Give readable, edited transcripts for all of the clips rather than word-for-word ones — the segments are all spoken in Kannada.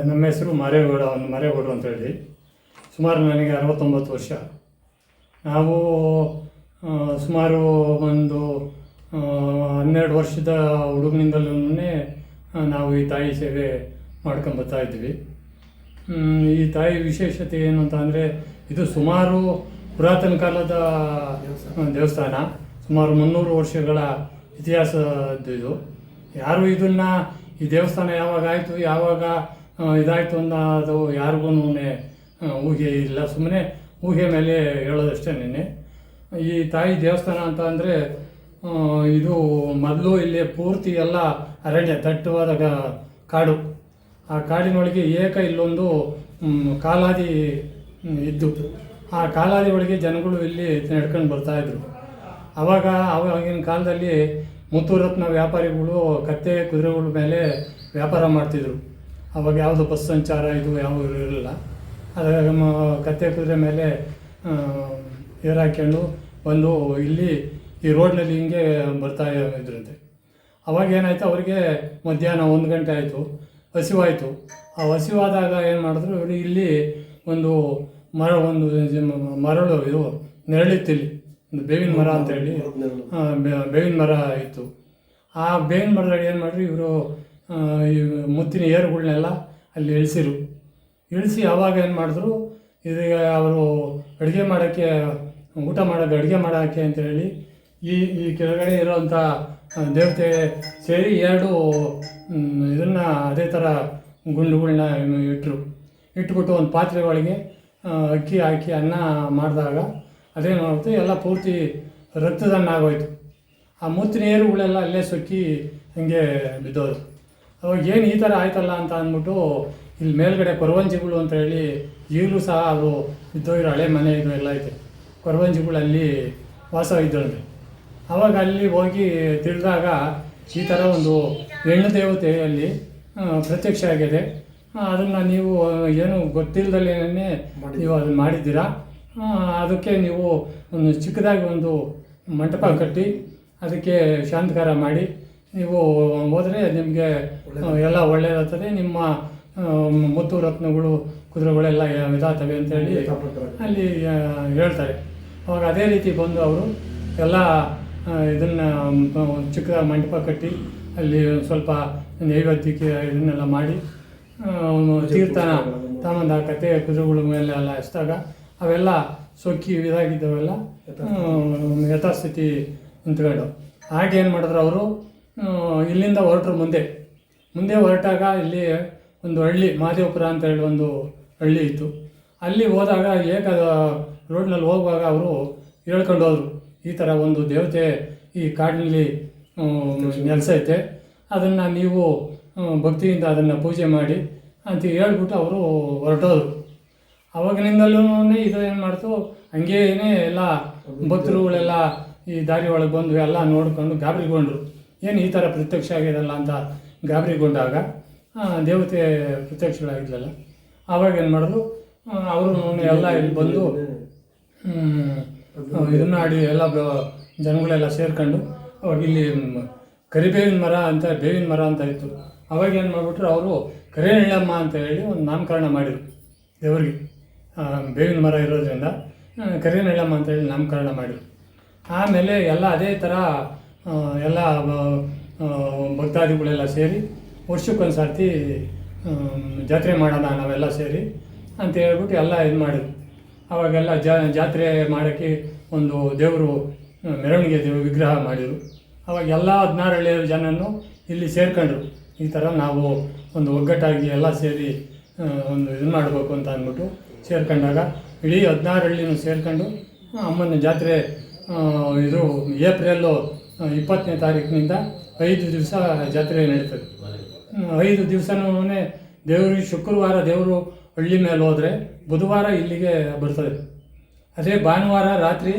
ನಮ್ಮ ಹೆಸರು ಮಾರೇಗೌಡರು ಅಂತ ಹೇಳಿ. ಸುಮಾರು ನನಗೆ 69 ವರ್ಷ. ನಾವು ಸುಮಾರು ಒಂದು 12 ವರ್ಷದ ಹುಡುಗನಿಂದಲೂ ನಾವು ಈ ತಾಯಿ ಸೇವೆ ಮಾಡ್ಕೊಂಬರ್ತಾ ಇದ್ವಿ. ಈ ತಾಯಿ ವಿಶೇಷತೆ ಏನು ಅಂತ ಅಂದರೆ, ಇದು ಸುಮಾರು ಪುರಾತನ ಕಾಲದ ದೇವಸ್ಥಾನ. ಸುಮಾರು 300 ವರ್ಷಗಳ ಇತಿಹಾಸದ್ದು ಇದು. ಯಾರು ಇದನ್ನು ಈ ದೇವಸ್ಥಾನ ಯಾವಾಗ ಆಯಿತು, ಯಾವಾಗ ಇದಾಯಿತು ಅನ್ನೋದು ಯಾರಿಗೂ ಊಹೆ ಇಲ್ಲ. ಸುಮ್ಮನೆ ಊಹೆ ಮೇಲೆ ಹೇಳೋದಷ್ಟೇ. ಈ ತಾಯಿ ದೇವಸ್ಥಾನ ಅಂತ ಅಂದರೆ, ಇದು ಮೊದಲು ಇಲ್ಲಿ ಪೂರ್ತಿ ಎಲ್ಲ ಅರಣ್ಯ, ದಟ್ಟವಾದ ಕಾಡು. ಆ ಕಾಡಿನೊಳಗೆ ಇಲ್ಲೊಂದು ಕಾಲಾದಿ ಇದ್ದು, ಆ ಕಾಲಾದಿ ಒಳಗೆ ಜನಗಳು ಇಲ್ಲಿ ನಡ್ಕೊಂಡು ಬರ್ತಾಯಿದ್ರು. ಆವಾಗಿನ ಕಾಲದಲ್ಲಿ ಮುತ್ತುರತ್ನ ವ್ಯಾಪಾರಿಗಳು ಕತ್ತೆ ಕುದುರೆಗಳ ಮೇಲೆ ವ್ಯಾಪಾರ ಮಾಡ್ತಿದ್ರು. ಅವಾಗ ಯಾವುದು ಬಸ್ ಸಂಚಾರ ಇದು ಯಾವುದು ಇರಲಿಲ್ಲ. ಅದಾಗ ಕತ್ತೆ ಕುದುರೆ ಮೇಲೆ ಏರಾಕೊಂಡು ಬಂದು ಇಲ್ಲಿ ಈ ರೋಡ್ನಲ್ಲಿ ಹಿಂಗೆ ಬರ್ತಾ ಇದ್ರಂತೆ. ಅವಾಗ ಏನಾಯಿತು, ಅವರಿಗೆ ಮಧ್ಯಾಹ್ನ 1 ಗಂಟೆ ಆಯಿತು, ಹಸಿವಾಯಿತು. ಆ ಹಸಿವಾದಾಗ ಏನು ಮಾಡಿದ್ರು, ಇವರು ಇಲ್ಲಿ ಒಂದು ಮರಳು ಇದು ನೆರಳಿತ್ತಿಲ್ಲಿ ಒಂದು ಬೇವಿನ ಮರ ಅಂತೇಳಿ ಬೇವಿನ ಮರ ಇತ್ತು. ಆ ಬೇವಿನ ಮರದಲ್ಲಿ ಏನು ಮಾಡಿದ್ರು, ಇವರು ಈ ಮುತ್ತಿನ ಏರುಗಳನ್ನೆಲ್ಲ ಅಲ್ಲಿ ಇಳಿಸಿ ಆವಾಗ ಏನು ಮಾಡಿದ್ರು, ಇದೀಗ ಅವರು ಊಟ ಮಾಡೋಕ್ಕೆ ಅಡುಗೆ ಮಾಡೋಕ್ಕೆ ಅಂತೇಳಿ ಈ ಕೆಳಗಡೆ ಇರೋವಂಥ ದೇವತೆ ಸೇರಿ 2 ಇದನ್ನು ಅದೇ ಥರ ಗುಂಡುಗಳನ್ನ ಇಟ್ಬಿಟ್ಟು ಒಂದು ಪಾತ್ರೆ ಒಳಗೆ ಅಕ್ಕಿ ಹಾಕಿ ಅನ್ನ ಮಾಡಿದಾಗ ಅದೇನು ಮಾಡ್ತು, ಎಲ್ಲ ಪೂರ್ತಿ ರಕ್ತದನ್ನ ಆಗೋಯ್ತು. ಆ ಮುತ್ತಿನ ಏರುಗಳೆಲ್ಲ ಅಲ್ಲೇ ಸೊಕ್ಕಿ ಹಂಗೆ ಬಿದ್ದೋದು. ಅವಾಗ ಏನು ಈ ಥರ ಆಯ್ತಲ್ಲ ಅಂತ ಅಂದ್ಬಿಟ್ಟು ಇಲ್ಲಿ ಮೇಲ್ಗಡೆ ಕೊರವಂಜಿಗಳು ಅಂತ ಹೇಳಿ ಈಗಲೂ ಸಹ ಅದು ಬಿದ್ದೋಗಿರೋ ಹಳೆ ಮನೆ ಇದು ಎಲ್ಲ ಐತೆ. ಕೊರವಂಜಿಗಳಲ್ಲಿ ವಾಸ ಇದ್ದರಂತೆ. ಆವಾಗ ಅಲ್ಲಿ ಹೋಗಿ ತಿಳಿದಾಗ ಈ ಥರ ಒಂದು ಹೆಣ್ಣು ದೇವತೆ ಅಲ್ಲಿ ಪ್ರತ್ಯಕ್ಷ ಆಗಿದೆ. ಅದನ್ನು ನೀವು ಏನು ಗೊತ್ತಿಲ್ಲದಲ್ಲೇ ನೀವು ಅದನ್ನು ಮಾಡಿದ್ದೀರಾ. ಅದಕ್ಕೆ ನೀವು ಒಂದು ಚಿಕ್ಕದಾಗಿ ಒಂದು ಮಂಟಪ ಕಟ್ಟಿ ಅದಕ್ಕೆ ಶಾಂತಕಾರ ಮಾಡಿ ನೀವು ಹೋದರೆ ನಿಮಗೆ ಎಲ್ಲ ಒಳ್ಳೆಯದಾಗ್ತದೆ. ನಿಮ್ಮ ಮುತ್ತು ರತ್ನಗಳು ಕುದುರೆಗಳೆಲ್ಲ ಇದಾಗ್ತವೆ ಅಂತೇಳಿ ಅಲ್ಲಿ ಹೇಳ್ತಾರೆ. ಅವಾಗ ಅದೇ ರೀತಿ ಬಂದು ಅವರು ಎಲ್ಲ ಇದನ್ನು ಚಿಕ್ಕದಾಗಿ ಮಂಟಪ ಕಟ್ಟಿ ಅಲ್ಲಿ ಸ್ವಲ್ಪ ನೈವೇದ್ಯಕ್ಕೆ ಇದನ್ನೆಲ್ಲ ಮಾಡಿ ತೀರ್ಥನ ತಮ್ಮಂದ ಕತೆ ಕುದುರೆಗಳ ಮೇಲೆ ಎಲ್ಲ ಎಸ್ದಾಗ ಅವೆಲ್ಲ ಸೊಕ್ಕಿ ಇದಾಗಿದ್ದವೆಲ್ಲ ಯಥಾಸ್ಥಿತಿ ನಿಂತ್ಕೊಂಡು ಹಾಗೇನು ಮಾಡಿದ್ರು ಅವರು ಇಲ್ಲಿಂದ ಹೊರಟರು. ಮುಂದೆ ಹೊರಟಾಗ ಇಲ್ಲಿ ಒಂದು ಹಳ್ಳಿ ಮಹದೇವಪುರ ಅಂತ ಹೇಳಿ ಒಂದು ಹಳ್ಳಿ ಇತ್ತು. ಅಲ್ಲಿ ಹೋದಾಗ ರೋಡ್ನಲ್ಲಿ ಹೋಗುವಾಗ ಅವರು ಹೇಳ್ಕೊಂಡು ಹೋದರು, ಈ ಥರ ಒಂದು ದೇವತೆ ಈ ಕಾಡಿನಲ್ಲಿ ನೆಲೆಸೈತೆ, ಅದನ್ನು ನೀವು ಭಕ್ತಿಯಿಂದ ಅದನ್ನು ಪೂಜೆ ಮಾಡಿ ಅಂತ ಹೇಳ್ಬಿಟ್ಟು ಅವರು ಹೊರಟೋದ್ರು. ಅವಾಗಿನಿಂದಲೂ ಇದು ಏನು ಮಾಡ್ತು, ಹಂಗೇನೆ ಎಲ್ಲ ಭಕ್ತರುಗಳೆಲ್ಲ ಈ ದಾರಿ ಒಳಗೆ ಬಂದು ಎಲ್ಲ ನೋಡಿಕೊಂಡು ಗಾಬರಿಗೊಂಡ್ರು. ಏನು ಈ ಥರ ಪ್ರತ್ಯಕ್ಷ ಆಗಿದಲ್ಲ ಅಂತ ಗಾಬರಿಗೊಂಡಾಗ ದೇವತೆ ಪ್ರತ್ಯಕ್ಷಗಳಾಗಿದ್ದಲ್ಲ. ಆವಾಗ ಏನು ಮಾಡಿದ್ರು, ಅವರು ಎಲ್ಲ ಇಲ್ಲಿ ಬಂದು ಇದನ್ನು ಆಡಿ ಎಲ್ಲ ಜನಗಳೆಲ್ಲ ಸೇರ್ಕೊಂಡು ಅವಾಗ ಇಲ್ಲಿ ಬೇವಿನ ಮರ ಅಂತ ಇತ್ತು. ಅವಾಗ ಏನು ಮಾಡಿಬಿಟ್ರು, ಅವರು ಕರಿಯಣ್ಣಮ್ಮ ಅಂತ ಹೇಳಿ ಒಂದು ನಾಮಕರಣ ಮಾಡಿದರು ದೇವರಿಗೆ. ಬೇವಿನ ಮರ ಇರೋದ್ರಿಂದ ಕರಿಯಣ್ಣಮ್ಮ ಅಂತ ಹೇಳಿ ನಾಮಕರಣ ಮಾಡಿದರು. ಆಮೇಲೆ ಎಲ್ಲ ಅದೇ ಥರ ಎಲ್ಲ ಭಕ್ತಾದಿಗಳೆಲ್ಲ ಸೇರಿ ವರ್ಷಕ್ಕೊಂದು ಸರ್ತಿ ಜಾತ್ರೆ ಮಾಡೋಣ ನಾವೆಲ್ಲ ಸೇರಿ ಅಂತ ಹೇಳ್ಬಿಟ್ಟು ಎಲ್ಲ ಇದು ಮಾಡಿದ್ರು. ಅವಾಗೆಲ್ಲ ಜಾತ್ರೆ ಮಾಡೋಕ್ಕೆ ಒಂದು ದೇವರು ಮೆರವಣಿಗೆ ವಿಗ್ರಹ ಮಾಡಿದರು. ಅವಾಗ ಎಲ್ಲ 16 ಹಳ್ಳಿಯ ಜನನು ಇಲ್ಲಿ ಸೇರ್ಕೊಂಡ್ರು. ಈ ಥರ ನಾವು ಒಂದು ಒಗ್ಗಟ್ಟಾಗಿ ಎಲ್ಲ ಸೇರಿ ಒಂದು ಇದು ಮಾಡಬೇಕು ಅಂತ ಅಂದ್ಬಿಟ್ಟು ಸೇರ್ಕೊಂಡಾಗ ಇಡೀ 16 ಹಳ್ಳಿನೂ ಸೇರ್ಕೊಂಡು ಅಮ್ಮನ ಜಾತ್ರೆ ಇದು ಏಪ್ರಿಲ್ಲು 20ನೇ ತಾರೀಕಿನಿಂದ 5 ದಿವಸ ಜಾತ್ರೆ ನಡೀತದೆ. 5 ದಿವಸನೂ ದೇವರಿಗೆ ಶುಕ್ರವಾರ ದೇವರು ಹಳ್ಳಿ ಮೇಲೆ ಹೋದರೆ ಬುಧವಾರ ಇಲ್ಲಿಗೆ ಬರ್ತದೆ. ಅದೇ ಭಾನುವಾರ ರಾತ್ರಿ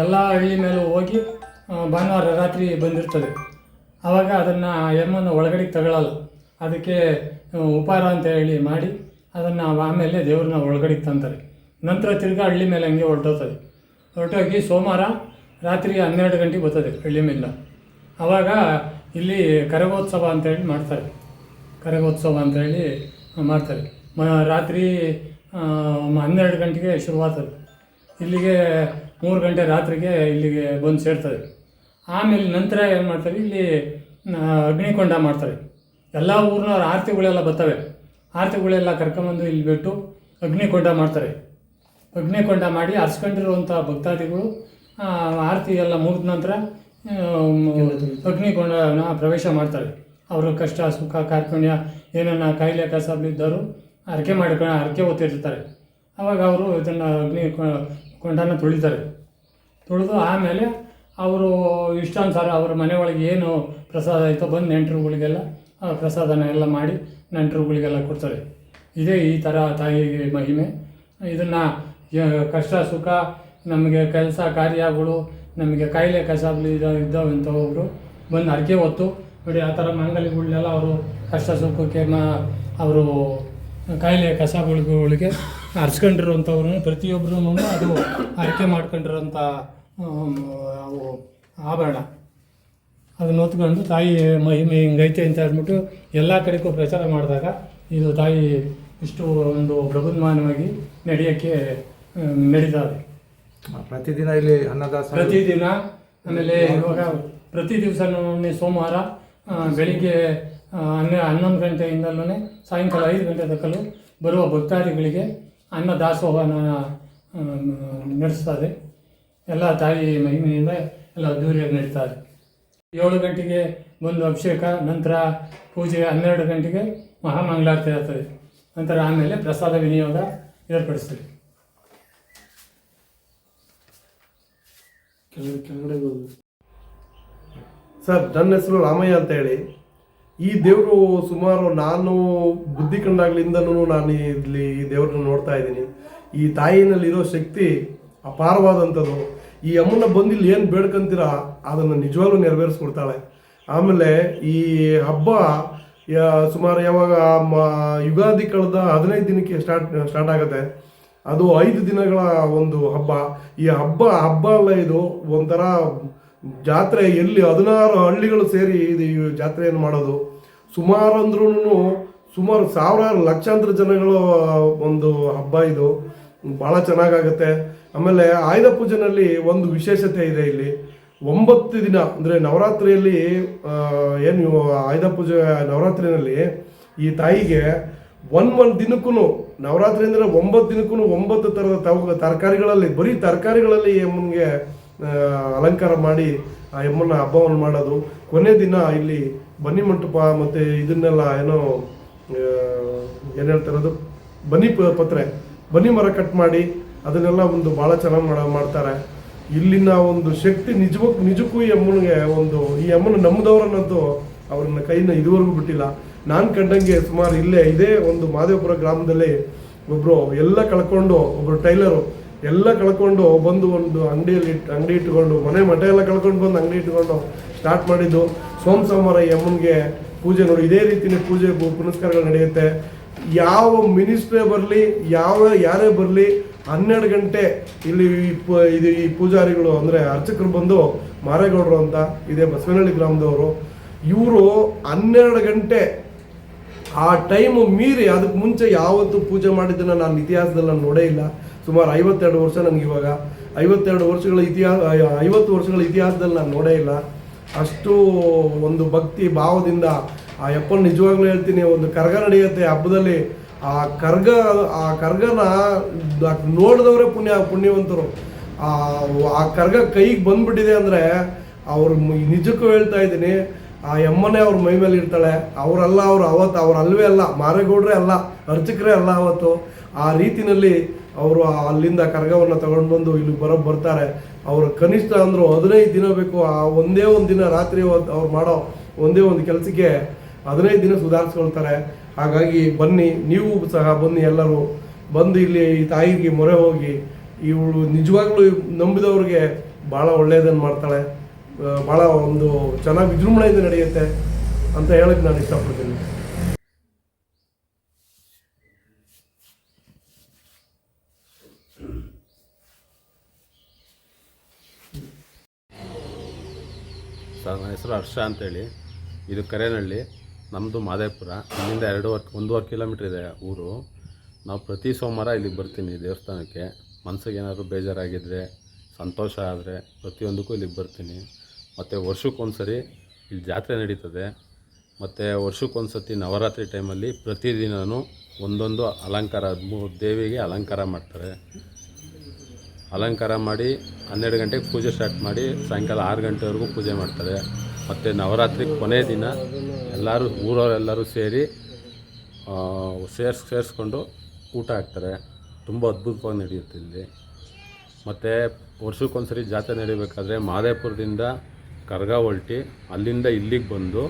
ಎಲ್ಲ ಹಳ್ಳಿ ಮೇಲೂ ಹೋಗಿ ಭಾನುವಾರ ರಾತ್ರಿ ಬಂದಿರ್ತದೆ. ಆವಾಗ ಅದನ್ನು ಎಮ್ಮನ್ನು ಒಳಗಡೆಗೆ ತಗೊಳ್ಳಲ್ಲ. ಅದಕ್ಕೆ ಉಪಹಾರ ಅಂತ ಹೇಳಿ ಮಾಡಿ ಅದನ್ನು ಆಮೇಲೆ ದೇವ್ರನ್ನ ಒಳಗಡೆಗೆ ತಂತಾರೆ. ನಂತರ ತಿರ್ಗಾ ಹಳ್ಳಿ ಮೇಲೆ ಹಂಗೆ ಹೊರಟೋಗ್ತದೆ. ಹೊರಟೋಗಿ ಸೋಮವಾರ ರಾತ್ರಿ 12 ಗಂಟೆಗೆ ಬರ್ತದೆ ಹಳ್ಳಿಮಿಲ್ಲ. ಆವಾಗ ಇಲ್ಲಿ ಕರಗೋತ್ಸವ ಅಂತೇಳಿ ಮಾಡ್ತಾರೆ. ಕರಗೋತ್ಸವ ಅಂತೇಳಿ ಮಾಡ್ತಾರೆ. ರಾತ್ರಿ 12 ಗಂಟೆಗೆ ಶುರುವಾಗ್ತದೆ. ಇಲ್ಲಿಗೆ 3 ಗಂಟೆ ರಾತ್ರಿಗೆ ಇಲ್ಲಿಗೆ ಬಂದು ಸೇರ್ತದೆ. ಆಮೇಲೆ ನಂತರ ಏನು ಮಾಡ್ತಾರೆ, ಇಲ್ಲಿ ಅಗ್ನಿಕೊಂಡ ಮಾಡ್ತಾರೆ. ಎಲ್ಲ ಊರಿನವ್ರ ಆರತಿಗಳೆಲ್ಲ ಬರ್ತವೆ. ಆರತಿಗಳೆಲ್ಲ ಕರ್ಕೊಂಬಂದು ಇಲ್ಲಿ ಬಿಟ್ಟು ಅಗ್ನಿಕೊಂಡ ಮಾಡ್ತಾರೆ. ಅಗ್ನಿಕೊಂಡ ಮಾಡಿ ಹರ್ಸ್ಕೊಂಡಿರುವಂಥ ಭಕ್ತಾದಿಗಳು ಆರತಿ ಎಲ್ಲ ಮುಗಿದ ನಂತರ ಅಗ್ನಿಕೊಂಡನ ಪ್ರವೇಶ ಮಾಡ್ತಾರೆ. ಅವರು ಕಷ್ಟ ಸುಖ ಕಾರ್ಪಣ್ಯ ಏನನ್ನ ಕಾಯಿಲೆ ಕಸಾಬಿದ್ದವರು ಹರಕೆ ಹೊತ್ತಿರ್ತಾರೆ. ಆವಾಗ ಅವರು ಇದನ್ನು ಕೊಂಡನ ತುಳಿತಾರೆ. ತುಳಿದು ಆಮೇಲೆ ಅವರು ಇಷ್ಟಾನುಸಾರ ಅವರ ಮನೆ ಒಳಗೆ ಏನು ಪ್ರಸಾದ ಆಯಿತೋ ಬಂದು ನೆಂಟರುಗಳಿಗೆಲ್ಲ ಪ್ರಸಾದನ ಎಲ್ಲ ಮಾಡಿ ನೆಂಟರುಗಳಿಗೆಲ್ಲ ಕೊಡ್ತಾರೆ. ಇದೇ ಈ ಥರ ತಾಯಿ ಮಹಿಮೆ. ಇದನ್ನು ಕಷ್ಟ ಸುಖ ನಮಗೆ ಕೆಲಸ ಕಾರ್ಯಗಳು ನಮಗೆ ಕಾಯಿಲೆ ಕಸಾಬ್ಲಿ ಇದ್ದಾವಂಥವ್ರು ಬಂದು ಹರಕೆ ಹೊತ್ತು ನೋಡಿ ಆ ಥರ ಮಾಂಗಲ್ಯಗಳನ್ನೆಲ್ಲ ಅವರು ಕಷ್ಟ ಸುಖಕ್ಕೆ ಅವರು ಕಾಯಿಲೆ ಕಸಾಬುಗಳಿಗೆ ಹರಿಸ್ಕೊಂಡಿರುವಂಥವ್ರನ್ನ ಪ್ರತಿಯೊಬ್ಬರೂ ಅದು ಹರಕೆ ಮಾಡ್ಕೊಂಡಿರೋಂಥ ಅವು ಆಭರಣ ಅದನ್ನು ಹೊತ್ಕೊಂಡು ತಾಯಿ ಮಹಿಮೆ ಹಿಂಗೈತೆ ಅಂತ ಹೇಳ್ಬಿಟ್ಟು ಎಲ್ಲ ಕಡೆಗೂ ಪ್ರಚಾರ ಮಾಡಿದಾಗ ಇದು ತಾಯಿ ಇಷ್ಟು ಒಂದು ಪ್ರಬುದ್ಧಮಾನವಾಗಿ ನಡೆಯೋಕ್ಕೆ ನಡೀತದೆ. ಪ್ರತಿದಿನ ಇಲ್ಲಿ ಅನ್ನದಾಸ ಪ್ರತಿದಿನ. ಆಮೇಲೆ ಇವಾಗ ಪ್ರತಿ ದಿವಸ ಸೋಮವಾರ ಬೆಳಿಗ್ಗೆ 11 ಗಂಟೆಯಿಂದಲೂ ಸಾಯಂಕಾಲ 5 ಗಂಟೆ ತಕ್ಕಲು ಬರುವ ಭಕ್ತಾದಿಗಳಿಗೆ ಅನ್ನದಾಸೋಹನ ನಡೆಸ್ತದೆ. ಎಲ್ಲ ತಾಯಿ ಮಹಿಮೆಯಿಂದ ಎಲ್ಲ ಅದ್ದೂರಿಯಾಗಿ ನಡೀತಾರೆ. 7 ಗಂಟೆಗೆ ಬಂದು ಅಭಿಷೇಕ, ನಂತರ ಪೂಜೆ 12 ಗಂಟೆಗೆ ಮಹಾಮಂಗಳಾರತಿ ಆಗ್ತದೆ. ನಂತರ ಆಮೇಲೆ ಪ್ರಸಾದ ವಿನಿಯೋಗ ಏರ್ಪಡಿಸ್ತೀವಿ. ಸರ್, ನನ್ನ ಹೆಸರು ರಾಮಯ್ಯ ಅಂತ ಹೇಳಿ. ಈ ದೇವರು ಸುಮಾರು ನಾನು ಬುದ್ಧಿ ಕಂಡಾಗ್ಲಿಂದನೂ ನಾನು ಇಲ್ಲಿ ಈ ದೇವ್ರನ್ನ ನೋಡ್ತಾ ಇದ್ದೀನಿ. ಈ ತಾಯಿನಲ್ಲಿರೋ ಶಕ್ತಿ ಅಪಾರವಾದಂಥದ್ದು. ಈ ಅಮ್ಮನ ಬಂದಿಲ್ಲಿ ಏನು ಬೇಡ್ಕೊಂತೀರ ಅದನ್ನು ನಿಜವಾಗ್ಲೂ ನೆರವೇರಿಸ್ಕೊಡ್ತಾಳೆ. ಆಮೇಲೆ ಈ ಹಬ್ಬ ಸುಮಾರು ಯಾವಾಗ ಯುಗಾದಿ ಕಳೆದ 15 ದಿನಕ್ಕೆ ಸ್ಟಾರ್ಟ್ ಆಗುತ್ತೆ. ಅದು 5 ದಿನಗಳ ಒಂದು ಹಬ್ಬ. ಈ ಹಬ್ಬ ಅಲ್ಲ, ಇದು ಒಂಥರ ಜಾತ್ರೆ. ಎಲ್ಲಿ 16 ಹಳ್ಳಿಗಳು ಸೇರಿ ಇದು ಜಾತ್ರೆಯನ್ನು ಮಾಡೋದು. ಸುಮಾರು ಅಂದ್ರೂ ಸುಮಾರು ಸಾವಿರಾರು ಲಕ್ಷಾಂತರ ಜನಗಳ ಒಂದು ಹಬ್ಬ ಇದು. ಭಾಳ ಚೆನ್ನಾಗಾಗುತ್ತೆ. ಆಮೇಲೆ ಆಯುಧ ಪೂಜೆನಲ್ಲಿ ಒಂದು ವಿಶೇಷತೆ ಇದೆ. ಇಲ್ಲಿ 9 ದಿನ ಅಂದರೆ ನವರಾತ್ರಿಯಲ್ಲಿ ಏನು ಆಯುಧ ಪೂಜೆ ನವರಾತ್ರಿನಲ್ಲಿ ಈ ತಾಯಿಗೆ ಒಂದು ದಿನಕ್ಕೂ, ನವರಾತ್ರಿ ಅಂದರೆ 9 ದಿನಕ್ಕೂ 9 ಥರದ ತರಕಾರಿಗಳಲ್ಲಿ, ಬರೀ ತರಕಾರಿಗಳಲ್ಲಿ ಅಮ್ಮನಿಗೆ ಅಲಂಕಾರ ಮಾಡಿ ಆ ಅಮ್ಮನ ಹಬ್ಬವನ್ನು ಮಾಡೋದು. ಕೊನೆ ದಿನ ಇಲ್ಲಿ ಬನ್ನಿ ಮಂಟಪ ಮತ್ತು ಇದನ್ನೆಲ್ಲ ಏನು ಹೇಳ್ತಾರದು ಬನ್ನಿ ಮರ ಕಟ್ ಮಾಡಿ ಅದನ್ನೆಲ್ಲ ಒಂದು ಭಾಳ ಚೆನ್ನಾಗಿ ಮಾಡ್ತಾರೆ. ಇಲ್ಲಿನ ಒಂದು ಶಕ್ತಿ ನಿಜಕ್ಕೂ ಈ ಅಮ್ಮನಿಗೆ ಈ ಅಮ್ಮನ ನಂಬಿದವರನ್ನಂತೂ ಅವ್ರನ್ನ ಕೈನ ಇದುವರೆಗೂ ಬಿಟ್ಟಿಲ್ಲ. ನಾನು ಕಂಡಂಗೆ ಸುಮಾರು ಇದೇ ಒಂದು ಮಾದೇವಪುರ ಗ್ರಾಮದಲ್ಲಿ ಒಬ್ಬರು ಎಲ್ಲ ಕಳ್ಕೊಂಡು, ಒಬ್ಬರು ಟೈಲರು ಎಲ್ಲ ಕಳ್ಕೊಂಡು ಬಂದು ಒಂದು ಅಂಗಡಿ ಇಟ್ಕೊಂಡು ಮಠ ಎಲ್ಲ ಕಳ್ಕೊಂಡು ಬಂದು ಅಂಗಡಿ ಇಟ್ಕೊಂಡು ಸ್ಟಾರ್ಟ್ ಮಾಡಿದ್ದು. ಸೋಮವಾರ ಈ ಅಮ್ಮನಿಗೆ ಪೂಜೆ ನೋಡಿ ಇದೇ ರೀತಿಯ ಪೂಜೆ ಪುನಸ್ಕಾರಗಳು ನಡೆಯುತ್ತೆ. ಯಾವ ಮಿನಿಸ್ಟ್ರೇ ಬರಲಿ, ಯಾರೇ ಬರಲಿ, 12 ಗಂಟೆ ಇಲ್ಲಿ ಈ ಪೂಜಾರಿಗಳು ಅಂದರೆ ಅರ್ಚಕರು ಬಂದು, ಮಾರೇಗೌಡರು ಅಂತ ಇದೇ ಬಸವನಹಳ್ಳಿ ಗ್ರಾಮದವರು, ಇವರು 12 ಗಂಟೆ ಆ ಟೈಮು ಮೀರಿ ಅದಕ್ಕೆ ಮುಂಚೆ ಯಾವತ್ತೂ ಪೂಜೆ ಮಾಡಿದ್ದನ್ನು ನಾನು ಇತಿಹಾಸದಲ್ಲಿ ನಾನು ನೋಡೇ ಇಲ್ಲ. ಸುಮಾರು 52 ವರ್ಷ ನನಗೆ ಇವಾಗ 52 ವರ್ಷಗಳ 50 ವರ್ಷಗಳ ಇತಿಹಾಸದಲ್ಲಿ ನಾನು ನೋಡೇ ಇಲ್ಲ. ಅಷ್ಟು ಒಂದು ಭಕ್ತಿ ಭಾವದಿಂದ ಆ ಯಪ್ಪನ ನಿಜವಾಗ್ಲೂ ಹೇಳ್ತೀನಿ, ಒಂದು ಕರ್ಗ ನಡೆಯುತ್ತೆ ಹಬ್ಬದಲ್ಲಿ. ಆ ಕರ್ಗನ ನೋಡಿದವರೇ ಪುಣ್ಯವಂತರು. ಆ ಕರ್ಗ ಕೈಗೆ ಬಂದ್ಬಿಟ್ಟಿದೆ ಅಂದರೆ ಅವ್ರು ನಿಜಕ್ಕೂ ಹೇಳ್ತಾ ಇದ್ದೀನಿ, ಆ ಯಮ್ಮನೇ ಅವ್ರ ಮೈ ಮೇಲೆ ಇರ್ತಾಳೆ. ಅವರಲ್ಲ, ಅವ್ರು ಅಲ್ವೇ ಅಲ್ಲ, ಮಾರೇಗೌಡ್ರೇ ಅಲ್ಲ, ಅರ್ಚಕರೇ ಅಲ್ಲ ಅವತ್ತು. ಆ ರೀತಿಯಲ್ಲಿ ಅವರು ಅಲ್ಲಿಂದ ಕರ್ಗವನ್ನು ತಗೊಂಡು ಬಂದು ಇಲ್ಲಿ ಬರ್ತಾರೆ. ಅವರು ಕನಿಷ್ಠ ಅಂದರು 15 ದಿನ ಬೇಕು. ಆ ಒಂದೇ ಒಂದು ದಿನ ರಾತ್ರಿ ಅವ್ರು ಮಾಡೋ ಒಂದೇ ಒಂದು ಕೆಲಸಕ್ಕೆ 15 ದಿನ ಸುಧಾರಿಸ್ಕೊಳ್ತಾರೆ. ಹಾಗಾಗಿ ಬನ್ನಿ, ನೀವು ಸಹ ಬನ್ನಿ, ಎಲ್ಲರೂ ಬಂದು ಇಲ್ಲಿ ಈ ತಾಯಿಗೆ ಮೊರೆ ಹೋಗಿ. ಇವಳು ನಿಜವಾಗ್ಲೂ ನಂಬಿದವ್ರಿಗೆ ಭಾಳ ಒಳ್ಳೆಯದನ್ನು ಮಾಡ್ತಾಳೆ. ಭಾಳ ಒಂದು ಚೆನ್ನಾಗಿ ವಿಜೃಂಭಣೆಯಿಂದ ನಡೆಯುತ್ತೆ ಅಂತ ಹೇಳಕ್ಕೆ ನಾನು ಇಷ್ಟಪಡ್ತೀನಿ. ಸರ್ ನನ್ನ ಹೆಸರು ಹರ್ಷ ಅಂತೇಳಿ. ಇದು ಕರೇನಹಳ್ಳಿ, ನಮ್ಮದು ಮಾದೇಪುರ. ಇಲ್ಲಿಂದ 1.5 ಕಿಲೋಮೀಟ್ರ್ ಇದೆ ಊರು. ನಾವು ಪ್ರತಿ ಸೋಮವಾರ ಇಲ್ಲಿಗೆ ಬರ್ತೀನಿ ದೇವಸ್ಥಾನಕ್ಕೆ. ಮನಸ್ಸಿಗೆ ಏನಾದರೂ ಬೇಜಾರಾಗಿದ್ದರೆ, ಸಂತೋಷ ಆದರೆ ಪ್ರತಿಯೊಂದಕ್ಕೂ ಇಲ್ಲಿಗೆ ಬರ್ತೀನಿ. ಮತ್ತು ವರ್ಷಕ್ಕೊಂದ್ಸರಿ ಇಲ್ಲಿ ಜಾತ್ರೆ ನಡೀತದೆ. ಮತ್ತು ವರ್ಷಕ್ಕೊಂದ್ಸತಿ ನವರಾತ್ರಿ ಟೈಮಲ್ಲಿ ಪ್ರತಿದಿನವೂ ಒಂದೊಂದು ಅಲಂಕಾರ, 13 ದೇವಿಗೆ ಅಲಂಕಾರ ಮಾಡ್ತಾರೆ. ಅಲಂಕಾರ ಮಾಡಿ 12 ಗಂಟೆಗೆ ಪೂಜೆ ಸ್ಟಾರ್ಟ್ ಮಾಡಿ ಸಾಯಂಕಾಲ 6 ಗಂಟೆವರೆಗೂ ಪೂಜೆ ಮಾಡ್ತಾರೆ. ಮತ್ತು ನವರಾತ್ರಿ ಕೊನೆ ದಿನ ಎಲ್ಲರೂ ಊರವರೆಲ್ಲರೂ ಸೇರಿ ಸೇರಿಸ್ಕೊಂಡು ಊಟ ಹಾಕ್ತಾರೆ. ತುಂಬ ಅದ್ಭುತವಾಗಿ ನಡೆಯುತ್ತೆ ಇಲ್ಲಿ. ಮತ್ತು ವರ್ಷಕ್ಕೊಂದ್ಸರಿ ಜಾತ್ರೆ ನಡಿಬೇಕಾದ್ರೆ ಮಾದೇಪುರದಿಂದ ಕರ್ಗ ಹೊಲ್ಟಿ ಅಲ್ಲಿಂದ ಇಲ್ಲಿಗೆ ಬಂದು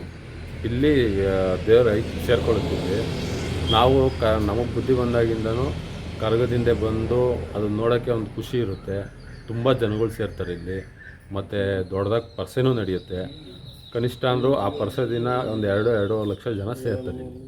ಇಲ್ಲಿ ದೇವರ ಸೇರ್ಕೊಳ್ಳುತ್ತೀವಿ. ನಾವು ನಮಗೆ ಬುದ್ಧಿ ಬಂದಾಗಿಂದನೂ ಕರ್ಗದಿಂದ ಬಂದು ಅದನ್ನ ನೋಡೋಕ್ಕೆ ಒಂದು ಖುಷಿ ಇರುತ್ತೆ. ತುಂಬ ಜನಗಳು ಸೇರ್ತಾರೆ ಇಲ್ಲಿ. ಮತ್ತು ದೊಡ್ಡದಾಗಿ ಪರ್ಸೆನೂ ನಡೆಯುತ್ತೆ. ಕನಿಷ್ಠ ಅಂದರೂ ಆ ಪರ್ಸೆ ದಿನ ಒಂದು 2 ಲಕ್ಷ ಜನ ಸೇರ್ತಾರೆ ಇಲ್ಲಿ.